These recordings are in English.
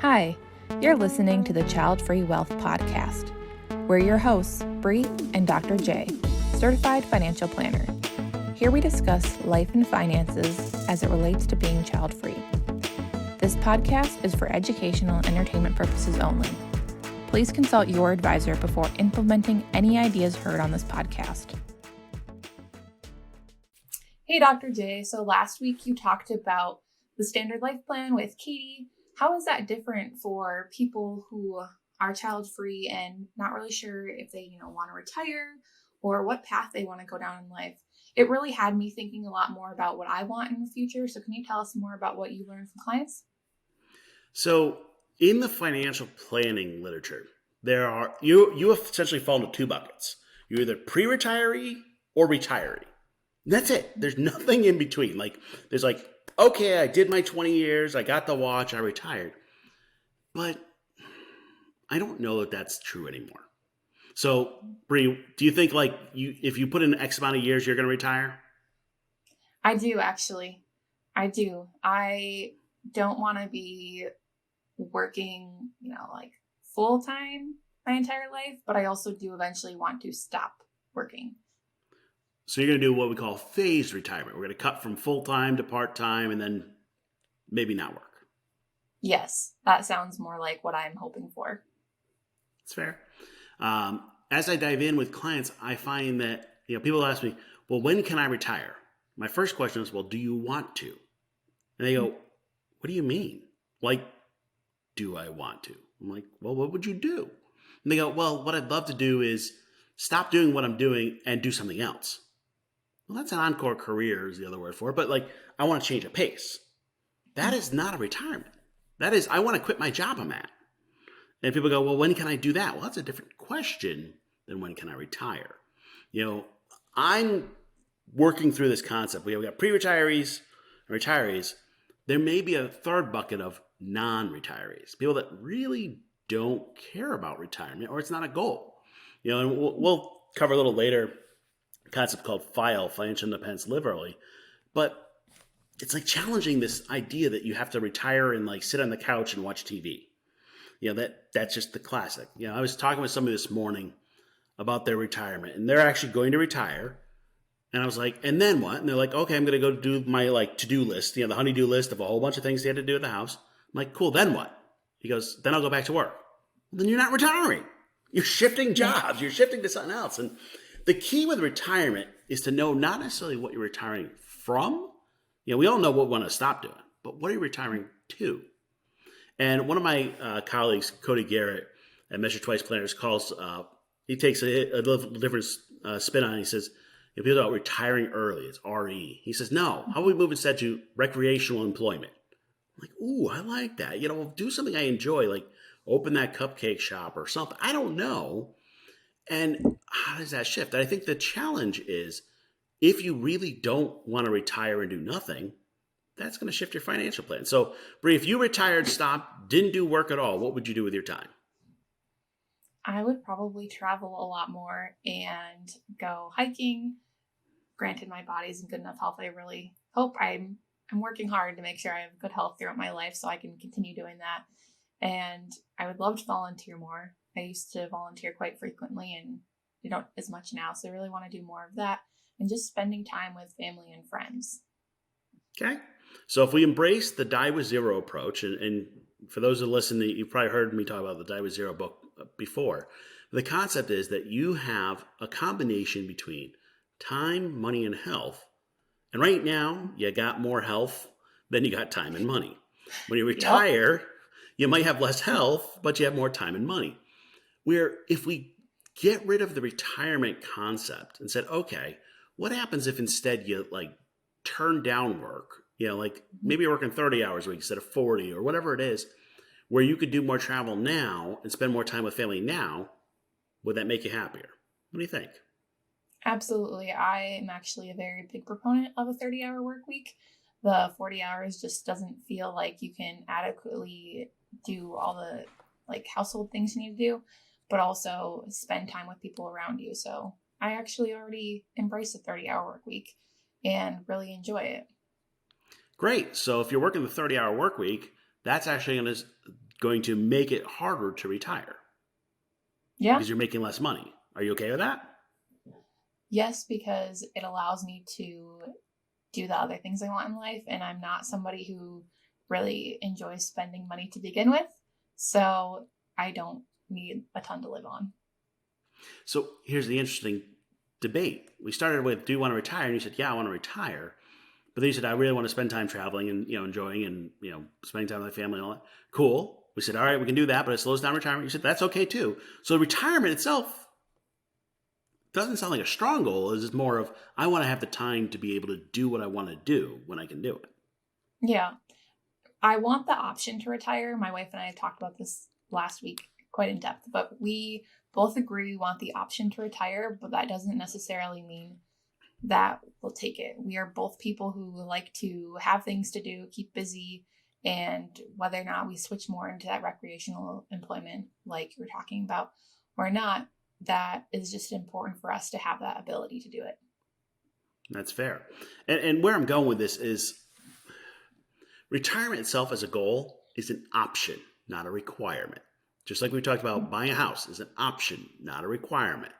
Hi, you're listening to the Childfree Wealth Podcast. We're your hosts, Bri and Dr. J, certified financial planner. Here we discuss life and finances as it relates to being child-free. This podcast is for educational and entertainment purposes only. Please consult your advisor before implementing any ideas heard on this podcast. Hey, Dr. J. So last week you talked about the standard life plan with Katie. How is that different for people who are child-free and not really sure if they, want to retire or what path they want to go down in life? It really had me thinking a lot more about what I want in the future. So can you tell us more about what you learned from clients? So in the financial planning literature, you essentially fall into two buckets. You're either pre-retiree or retiree. That's it. There's nothing in between. There's okay, I did my 20 years, I got the watch, I retired. But I don't know that that's true anymore. So, Bri, do you think if you put in X amount of years, you're going to retire? I do, actually. I do. I don't want to be working, full time my entire life, but I also do eventually want to stop working. So you're going to do what we call phased retirement. We're going to cut from full-time to part-time and then maybe not work. Yes, that sounds more like what I'm hoping for. That's fair. As I dive in with clients, I find that people ask me, well, when can I retire? My first question is, well, do you want to? And they go, what do you mean? Do I want to? I'm like, well, what would you do? And they go, well, what I'd love to do is stop doing what I'm doing and do something else. Well, that's an encore career is the other word for it. But I want to change a pace. That is not a retirement. That is, I want to quit my job I'm at. And people go, well, when can I do that? Well, that's a different question than when can I retire? I'm working through this concept. We have got pre-retirees and retirees. There may be a third bucket of non-retirees, people that really don't care about retirement or it's not a goal. And we'll cover a little later a concept called financial independence, live early. But it's challenging this idea that you have to retire and sit on the couch and watch TV. That's just the classic. I was talking with somebody this morning about their retirement and they're actually going to retire. And I was like, and then what? And they're like, okay, I'm going to go do my to-do list, the honey-do list of a whole bunch of things they had to do at the house. I'm like, cool, then what? He goes, then I'll go back to work. Well, then you're not retiring. You're shifting jobs. You're shifting to something else. And the key with retirement is to know not necessarily what you're retiring from. We all know what we want to stop doing, but what are you retiring to? And one of my colleagues, Cody Garrett at Measure Twice Planners, he takes a little different spin on it. He says, if people talk about retiring early, it's RE. He says, no, how about we move instead to recreational employment? I'm like, ooh, I like that. Do something I enjoy, open that cupcake shop or something. I don't know. And how does that shift? I think the challenge is if you really don't want to retire and do nothing, that's going to shift your financial plan. So, Bri, if you retired, stopped, didn't do work at all, what would you do with your time? I would probably travel a lot more and go hiking. Granted, my body's in good enough health. I really hope I'm working hard to make sure I have good health throughout my life so I can continue doing that. And I would love to volunteer more. I used to volunteer quite frequently and I don't as much now. So I really want to do more of that and just spending time with family and friends. Okay. So if we embrace the Die with Zero approach, and for those who listen, you've probably heard me talk about the Die with Zero book before. The concept is that you have a combination between time, money, and health. And right now, you got more health than you got time and money. When you retire, you might have less health, but you have more time and money. Where if we get rid of the retirement concept and said, okay, what happens if instead you turn down work? Maybe you're working 30 hours a week instead of 40 or whatever it is, where you could do more travel now and spend more time with family now. Would that make you happier? What do you think? Absolutely. I am actually a very big proponent of a 30-hour work week. The 40 hours just doesn't feel like you can adequately do all the household things you need to do, but also spend time with people around you. So I actually already embrace a 30-hour work week and really enjoy it. Great. So if you're working the 30-hour work week, that's actually going to going to make it harder to retire. Yeah. Because you're making less money. Are you okay with that? Yes, because it allows me to do the other things I want in life. And I'm not somebody who really enjoys spending money to begin with. So I don't need a ton to live on. So here's the interesting debate. We started with, do you want to retire? And you said, yeah, I want to retire. But then you said, I really want to spend time traveling and, enjoying and, spending time with my family and all that. Cool. We said, all right, we can do that, but it slows down retirement. You said, that's okay too. So retirement itself doesn't sound like a strong goal. It's just more of, I want to have the time to be able to do what I want to do when I can do it. Yeah. I want the option to retire. My wife and I have talked about this last week quite in depth, but we both agree we want the option to retire, but that doesn't necessarily mean that we'll take it. We are both people who like to have things to do, keep busy, and whether or not we switch more into that recreational employment like you're talking about or not, that is just important for us to have that ability to do it. That's fair. And where I'm going with this is retirement itself as a goal is an option, not a requirement. Just like we talked about, buying a house is an option, not a requirement.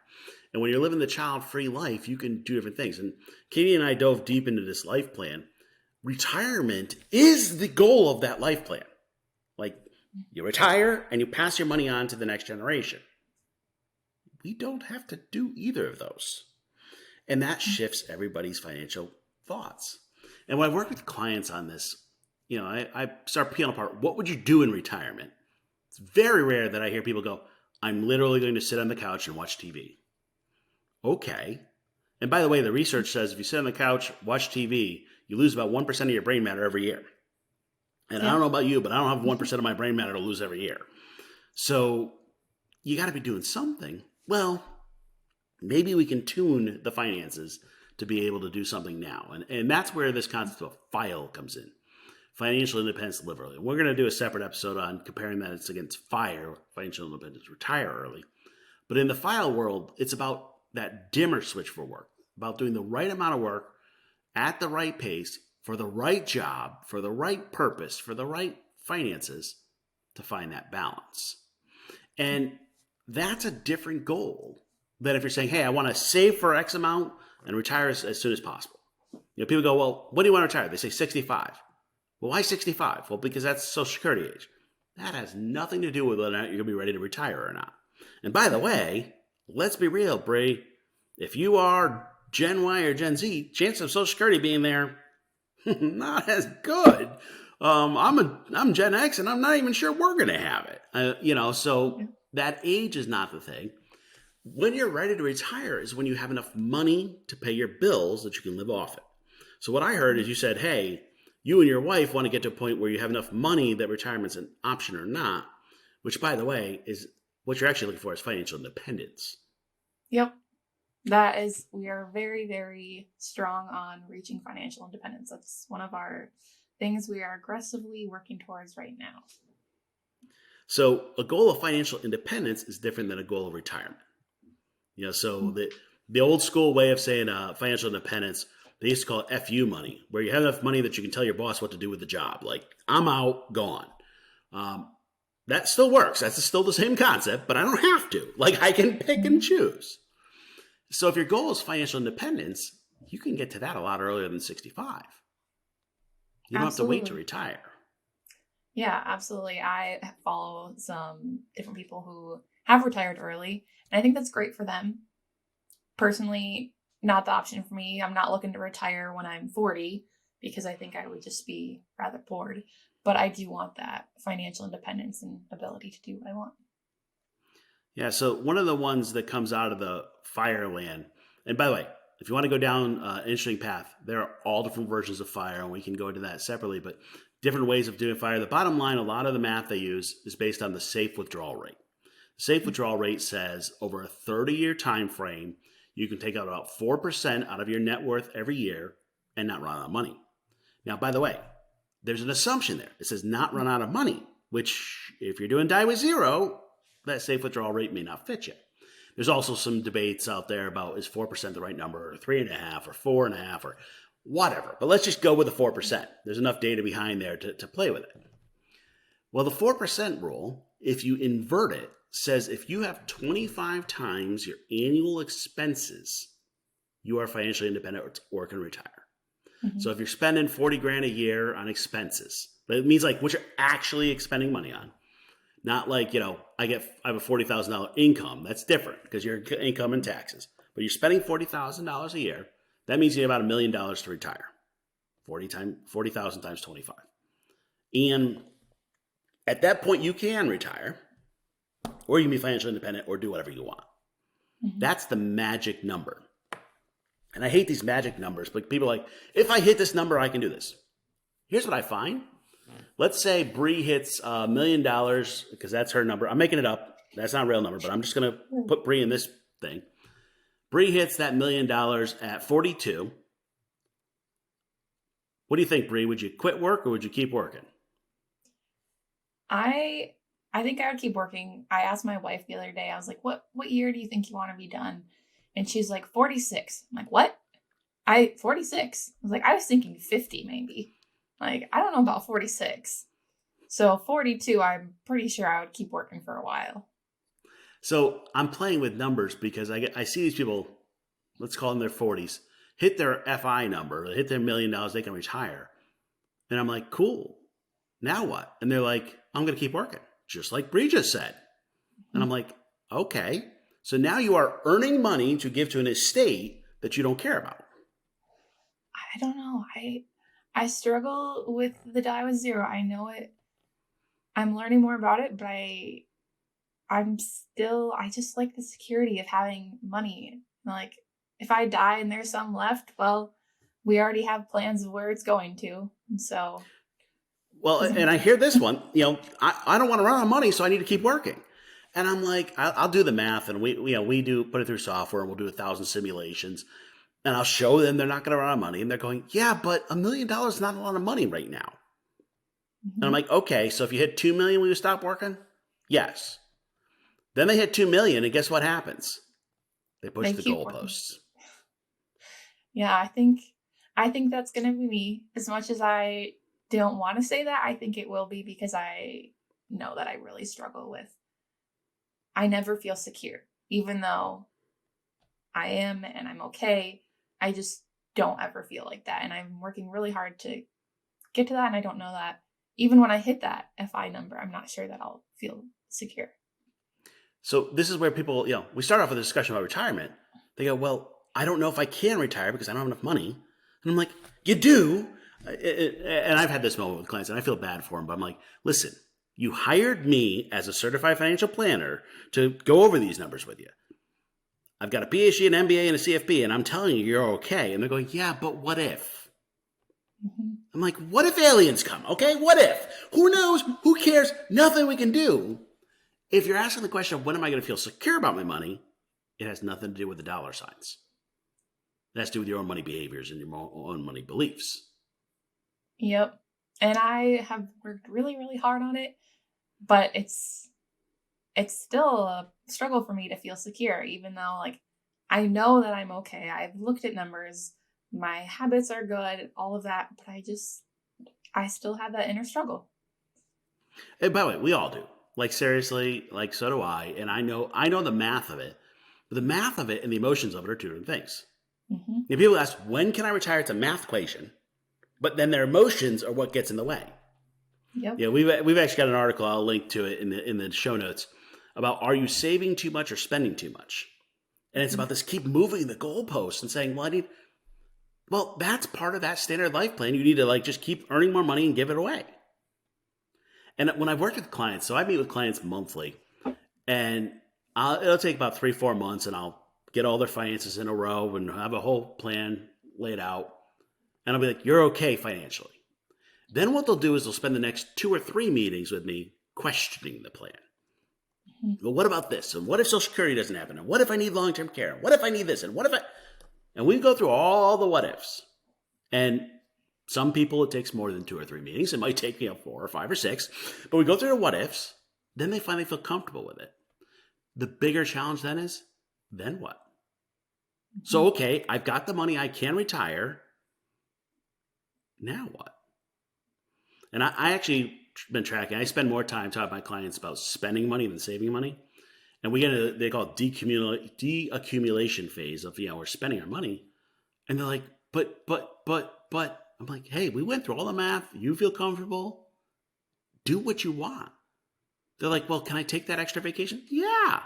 And when you're living the child-free life, you can do different things. And Katie and I dove deep into this life plan. Retirement is the goal of that life plan. Like, you retire and you pass your money on to the next generation. We don't have to do either of those. And that shifts everybody's financial thoughts. And when I work with clients on this, I start peeling apart, what would you do in retirement? It's very rare that I hear people go, I'm literally going to sit on the couch and watch TV. Okay. And by the way, the research says if you sit on the couch, watch TV, you lose about 1% of your brain matter every year. And I don't know about you, but I don't have 1% of my brain matter to lose every year. So you got to be doing something. Well, maybe we can tune the finances to be able to do something now. And that's where this concept of FILE comes in. Financial independence, to live early. We're going to do a separate episode on comparing that against FIRE, financial independence, retire early. But in the FILE world, it's about that dimmer switch for work, about doing the right amount of work at the right pace for the right job, for the right purpose, for the right finances to find that balance. And that's a different goal than if you're saying, hey, I want to save for X amount and retire as soon as possible. People go, well, when do you want to retire? They say 65. Well, why 65? Well, because that's Social Security age. That has nothing to do with whether or not you're going to be ready to retire or not. And by the way, let's be real, Bri. If you are Gen Y or Gen Z, chance of Social Security being there, not as good. I'm Gen X, and I'm not even sure we're going to have it. So that age is not the thing. When you're ready to retire is when you have enough money to pay your bills that you can live off it. So what I heard is you said, hey, you and your wife want to get to a point where you have enough money that retirement's an option or not, which, by the way, is what you're actually looking for is financial independence. Yep. We are very, very strong on reaching financial independence. That's one of our things we are aggressively working towards right now. So a goal of financial independence is different than a goal of retirement. So the old school way of saying financial independence, they used to call it FU money, where you have enough money that you can tell your boss what to do with the job. Like, I'm out, gone. That still works. That's still the same concept, but I don't have to. Like, I can pick and choose. So if your goal is financial independence, you can get to that a lot earlier than 65. You don't have to wait to retire. Yeah, absolutely. I follow some different people who have retired early, and I think that's great for them. Personally, not the option for me. I'm not looking to retire when I'm 40 because I think I would just be rather bored. But I do want that financial independence and ability to do what I want. Yeah, so one of the ones that comes out of the FIRE land, and by the way, if you want to go down an interesting path, there are all different versions of FIRE, and we can go into that separately, but different ways of doing FIRE. The bottom line, a lot of the math they use is based on the safe withdrawal rate. The safe withdrawal rate says over a 30-year time frame, you can take out about 4% out of your net worth every year and not run out of money. Now, by the way, there's an assumption there. It says not run out of money, which if you're doing die with zero, that safe withdrawal rate may not fit you. There's also some debates out there about is 4% the right number, or 3.5%, or 4.5%, or whatever. But let's just go with the 4%. There's enough data behind there to play with it. Well, the 4% rule, if you invert it, says if you have 25 times your annual expenses, you are financially independent or can retire. Mm-hmm. So if you're spending 40 grand a year on expenses, that means like what you're actually expending money on. Not like, I have a $40,000 income. That's different because your income and taxes. But you're spending $40,000 a year. That means you have about $1 million to retire. 40,000 times 25. And at that point, you can retire, or you can be financially independent or do whatever you want. Mm-hmm. That's the magic number. And I hate these magic numbers, but people are like, if I hit this number, I can do this. Here's what I find. Let's say Bri hits $1 million, because that's her number. I'm making it up. That's not a real number, but I'm just going to put Bri in this thing. Bri hits that $1 million at 42. What do you think, Bri? Would you quit work or would you keep working? I think I would keep working. I asked my wife the other day, I was like, what year do you think you want to be done? And she's like, 46. I'm like, what? 46. I was like, I was thinking 50 maybe. Like, I don't know about 46. So 42, I'm pretty sure I would keep working for a while. So I'm playing with numbers because I see these people, let's call them their 40s, hit their FI number, hit their $1 million, they can retire. And I'm like, cool. Now what? And they're like, I'm going to keep working, just like Bri just said. And I'm like, okay. So now you are earning money to give to an estate that you don't care about. I don't know. I struggle with the die with zero. I know it. I'm learning more about it, but I just like the security of having money. Like, if I die and there's some left, well, we already have plans of where it's going to. And so. Well, and I hear this one, I don't want to run out of money, so I need to keep working. And I'm like, I'll do the math, and we put it through software, and we'll do 1,000 simulations, and I'll show them they're not going to run out of money, and they're going, yeah, but $1 million is not a lot of money right now. Mm-hmm. And I'm like, okay, so if you hit 2 million, will you stop working? Yes. Then they hit 2 million, and guess what happens? They push the goalposts. Yeah, I think that's going to be me. As much as I don't want to say that, I think it will be, because I know that I really struggle with. I never feel secure, even though I am and I'm okay. I just don't ever feel like that. And I'm working really hard to get to that. And I don't know that even when I hit that FI number, I'm not sure that I'll feel secure. So this is where people, we start off with a discussion about retirement. They go, well, I don't know if I can retire because I don't have enough money. And I'm like, you do. And I've had this moment with clients and I feel bad for them, but I'm like, listen, you hired me as a certified financial planner to go over these numbers with you. I've got a PhD, an MBA, and a CFP, and I'm telling you, you're okay. And they're going, yeah, but what if? Mm-hmm. I'm like, what if aliens come? Okay, what if? Who knows? Who cares? Nothing we can do. If you're asking the question of when am I going to feel secure about my money, it has nothing to do with the dollar signs. It has to do with your own money behaviors and your own money beliefs. Yep. And I have worked really, really hard on it, but it's still a struggle for me to feel secure, even though, like, I know that I'm okay. I've looked at numbers, my habits are good, all of that, but I still have that inner struggle. And by the way, we all do. Like, seriously, like, so do I. And I know the math of it, but the math of it and the emotions of it are two different things. Mm-hmm. If people ask, when can I retire? It's a math equation, but then their emotions are what gets in the way. Yep. Yeah, we've actually got an article, I'll link to it in the show notes, about are you saving too much or spending too much? And it's about this keep moving the goalposts and saying, well, that's part of that standard life plan. You need to just keep earning more money and give it away. And when I've worked with clients, so I meet with clients monthly, and it'll take about 3-4 months, and I'll get all their finances in a row and have a whole plan laid out. And I'll be like, you're okay financially. Then what they'll do is they'll spend the next 2 or 3 meetings with me questioning the plan. Mm-hmm. Well, what about this? And what if Social Security doesn't happen? And what if I need long-term care? What if I need this? And what if And we go through all the what ifs. And some people, it takes more than 2 or 3 meetings. It might take 4 or 5 or 6. But we go through the what ifs. Then they finally feel comfortable with it. The bigger challenge then is, then what? Mm-hmm. So, okay, I've got the money. I can retire. Now what? And I actually been tracking. I spend more time talking to my clients about spending money than saving money. And we get into, they call it deaccumulation phase of, we're spending our money. And they're like, but. I'm like, hey, we went through all the math. You feel comfortable? Do what you want. They're like, well, can I take that extra vacation? Yeah.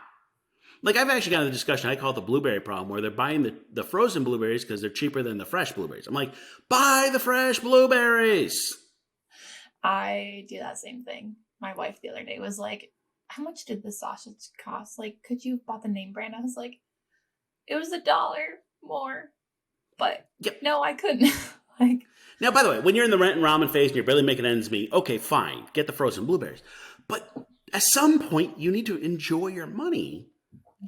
Like, I've actually gotten a discussion, I call it the blueberry problem, where they're buying the frozen blueberries because they're cheaper than the fresh blueberries. I'm like, buy the fresh blueberries. I do that same thing. My wife the other day was like, how much did the sausage cost? Like, could you have bought the name brand? I was like, it was $1 more. But no, I couldn't. Like, now, by the way, when you're in the rent and ramen phase and you're barely making ends meet, okay, fine, get the frozen blueberries. But at some point, you need to enjoy your money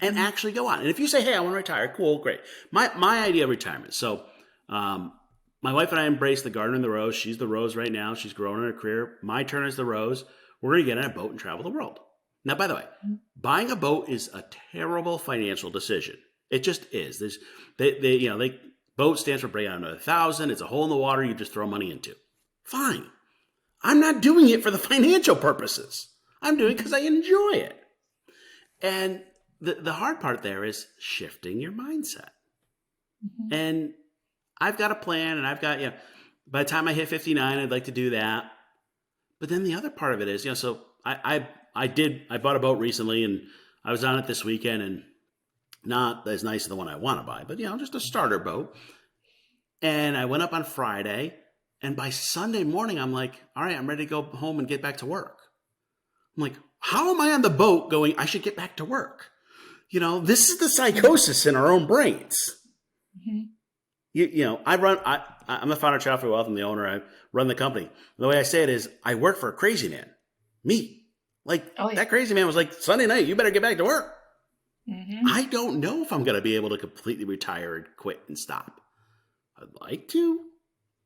and actually go on. And if you say, hey, I want to retire, cool, great. My idea of retirement. So my wife and I embrace the garden and the rose. She's the rose right now. She's growing in her career. My turn is the rose. We're going to get on a boat and travel the world. Now, by the way, buying a boat is a terrible financial decision. It just is. Boat stands for bring on 1,000. It's a hole in the water you just throw money into. Fine. I'm not doing it for the financial purposes. I'm doing it because I enjoy it. And the hard part there is shifting your mindset. Mm-hmm. And I've got a plan, and I've got, by the time I hit 59, I'd like to do that. But then the other part of it is, so I bought a boat recently, and I was on it this weekend, and not as nice as the one I want to buy, but just a starter boat. And I went up on Friday, and by Sunday morning, I'm like, all right, I'm ready to go home and get back to work. I'm like, how am I on the boat going, I should get back to work? This is the psychosis in our own brains. Mm-hmm. I'm the founder of Childfree Wealth. I'm the owner. I run the company. And the way I say it is, I work for a crazy man. Me. That crazy man was like, Sunday night, you better get back to work. Mm-hmm. I don't know if I'm going to be able to completely retire and quit and stop. I'd like to,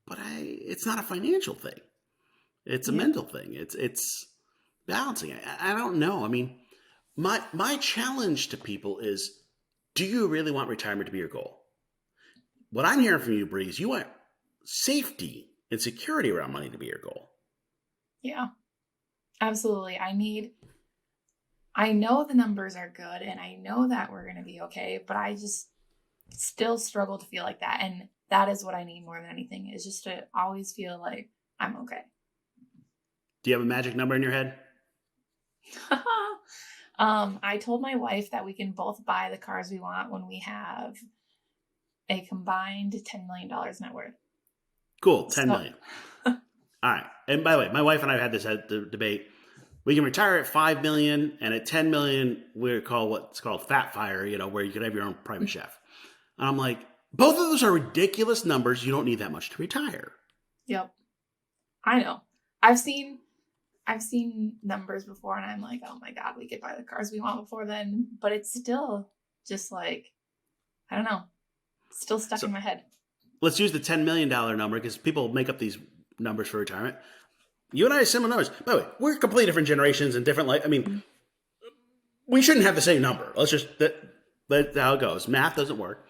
but it's not a financial thing. It's a mental thing. It's balancing. I don't know. I mean, my challenge to people is, do you really want retirement to be your goal? What I'm hearing from you, Bri, is you want safety and security around money to be your goal. Yeah, absolutely. I know the numbers are good, and I know that we're going to be okay, but I just still struggle to feel like that. And that is what I need more than anything, is just to always feel like I'm okay. Do you have a magic number in your head? I told my wife that we can both buy the cars we want when we have a combined $10 million net worth. Cool. 10 million. All right. And by the way, my wife and I have had this debate. We can retire at 5 million, and at 10 million, we're called what's called fat fire, where you could have your own private chef. And I'm like, both of those are ridiculous numbers. You don't need that much to retire. Yep. I know. I've seen numbers before, and I'm like, oh my God, we could buy the cars we want before then. But it's still just like, I don't know, still stuck in my head. Let's use the $10 million number, because people make up these numbers for retirement. You and I have similar numbers. By the way, we're completely different generations and different life. I mean, we shouldn't have the same number. Let's just, that's how it goes. Math doesn't work.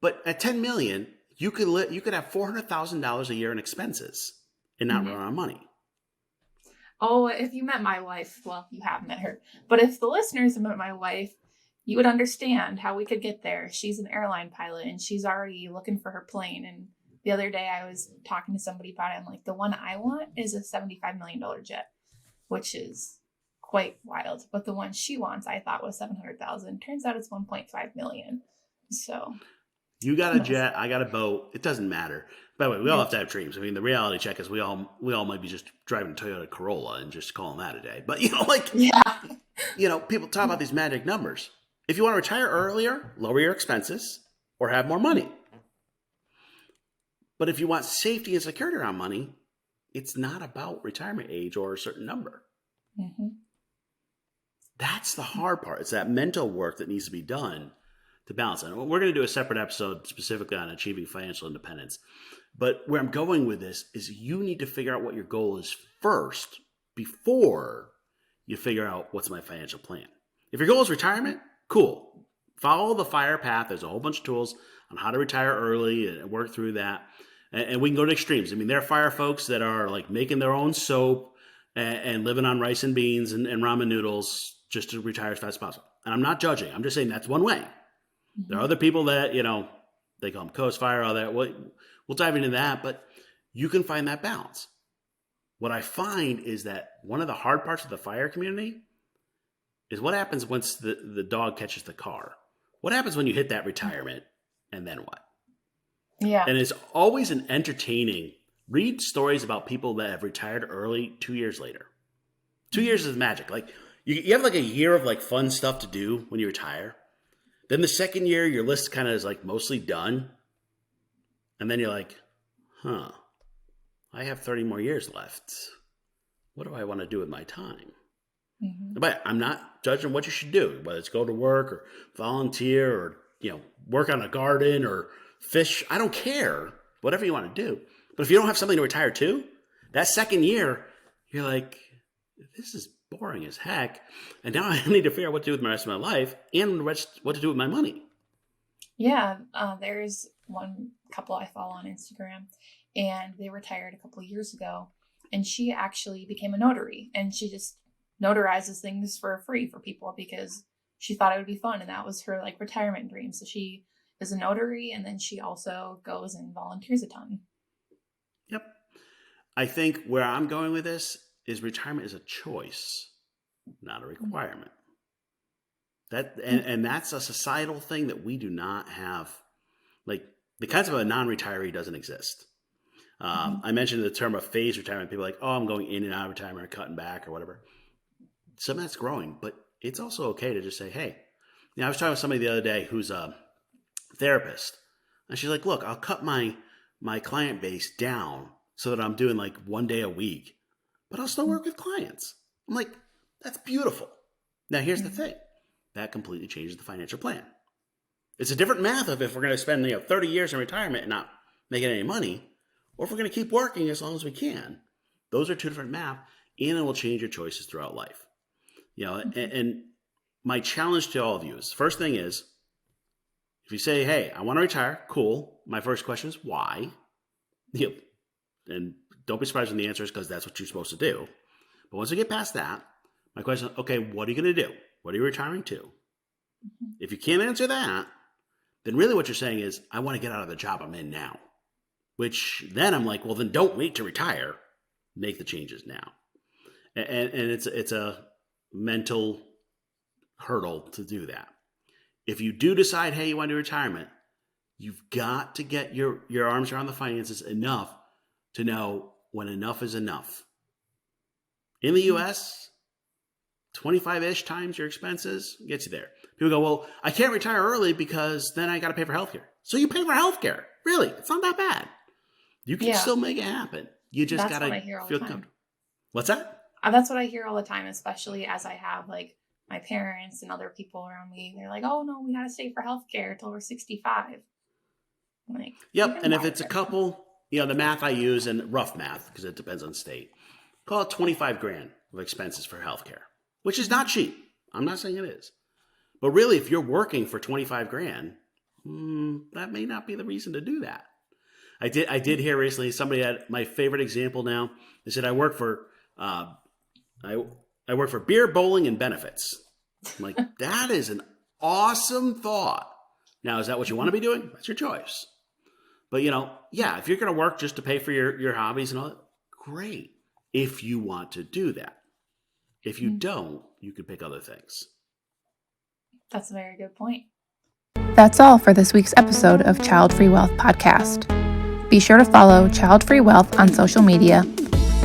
But at 10 million, you could have $400,000 a year in expenses and not run out of money. Oh, if you met my wife, well, you have met her. But if the listeners have met my wife, you would understand how we could get there. She's an airline pilot, and she's already looking for her plane. And the other day I was talking to somebody about it. I'm like, the one I want is a $75 million jet, which is quite wild. But the one she wants, I thought was $700,000. Turns out it's $1.5 million. So you got a jet, I got a boat. It doesn't matter. By the way, we all have to have dreams. I mean, the reality check is we all might be just driving a Toyota Corolla and just calling that a day. But people talk about these magic numbers. If you want to retire earlier, lower your expenses or have more money. But if you want safety and security around money, it's not about retirement age or a certain number. Mm-hmm. That's the hard part. It's that mental work that needs to be done to balance it. We're going to do a separate episode specifically on achieving financial independence. But where I'm going with this is you need to figure out what your goal is first before you figure out what's my financial plan. If your goal is retirement, cool. Follow the FIRE path. There's a whole bunch of tools on how to retire early and work through that. And we can go to extremes. I mean, there are FIRE folks that are like making their own soap and living on rice and beans and ramen noodles just to retire as fast as possible. And I'm not judging. I'm just saying that's one way. Mm-hmm. There are other people that, they call them coast fire, all that. We'll dive into that, but you can find that balance. What I find is that one of the hard parts of the fire community is what happens once the dog catches the car. What happens when you hit that retirement, and then what? Yeah. And it's always an entertaining. Read stories about people that have retired early 2 years later. 2 years is magic. Like you have like a year of like fun stuff to do when you retire. Then the second year, your list kind of is like mostly done. And then you're like, I have 30 more years left. What do I want to do with my time? Mm-hmm. But I'm not judging what you should do, whether it's go to work or volunteer or, work on a garden or fish. I don't care. Whatever you want to do. But if you don't have something to retire to, that second year, you're like, this is boring as heck. And now I need to figure out what to do with the rest of my life and what to do with my money. Yeah. There's one couple I follow on Instagram, and they retired a couple of years ago, and she actually became a notary, and she just notarizes things for free for people because she thought it would be fun. And that was her like retirement dream. So she is a notary, and then she also goes and volunteers a ton. Yep. I think where I'm going with this is retirement is a choice, not a requirement. And that's a societal thing that we do not have. Like the concept of a non-retiree doesn't exist. I mentioned the term of phased retirement. People are like, I'm going in and out of retirement or cutting back or whatever. Some of that's growing, but it's also okay to just say, hey, I was talking with somebody the other day who's a therapist, and she's like, look, I'll cut my client base down so that I'm doing like 1 day a week, but I'll still work with clients. I'm like, that's beautiful. Now, here's the thing. That completely changes the financial plan. It's a different math of if we're going to spend 30 years in retirement and not making any money, or if we're going to keep working as long as we can. Those are two different math, and it will change your choices throughout life. And my challenge to all of you is, first thing is, if you say, hey, I want to retire, cool. My first question is why? And don't be surprised when the answer is because that's what you're supposed to do. But once we get past that, my question is, okay, what are you going to do? What are you retiring to? Mm-hmm. If you can't answer that, then really what you're saying is, I want to get out of the job I'm in now. Which then I'm like, well, then don't wait to retire. Make the changes now. And it's a mental hurdle to do that. If you do decide, hey, you want to do retirement, you've got to get your arms around the finances enough to know when enough is enough. In the U.S., 25-ish times your expenses gets you there. People go, well, I can't retire early because then I got to pay for healthcare. So you pay for healthcare. Really, it's not that bad. You can still make it happen. You just got to feel comfortable. What's that? That's what I hear all the time, especially as I have like my parents and other people around me. They're like, oh, no, we got to stay for healthcare until we're 65. I'm like, yep. And if it's a couple, the math I use, and rough math, because it depends on state, call it $25,000 of expenses for healthcare, which is not cheap. I'm not saying it is. But really, if you're working for $25,000, that may not be the reason to do that. I did hear recently, somebody had my favorite example now. They said, I work for beer, bowling, and benefits. I'm like, that is an awesome thought. Now, is that what you want to be doing? That's your choice. But, if you're going to work just to pay for your hobbies and all that, great. If you want to do that. If you don't, you can pick other things. That's a very good point. That's all for this week's episode of Childfree Wealth Podcast. Be sure to follow Childfree Wealth on social media,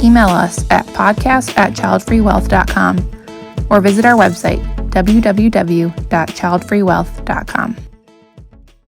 email us at podcast@childfreewealth.com, or visit our website, www.childfreewealth.com.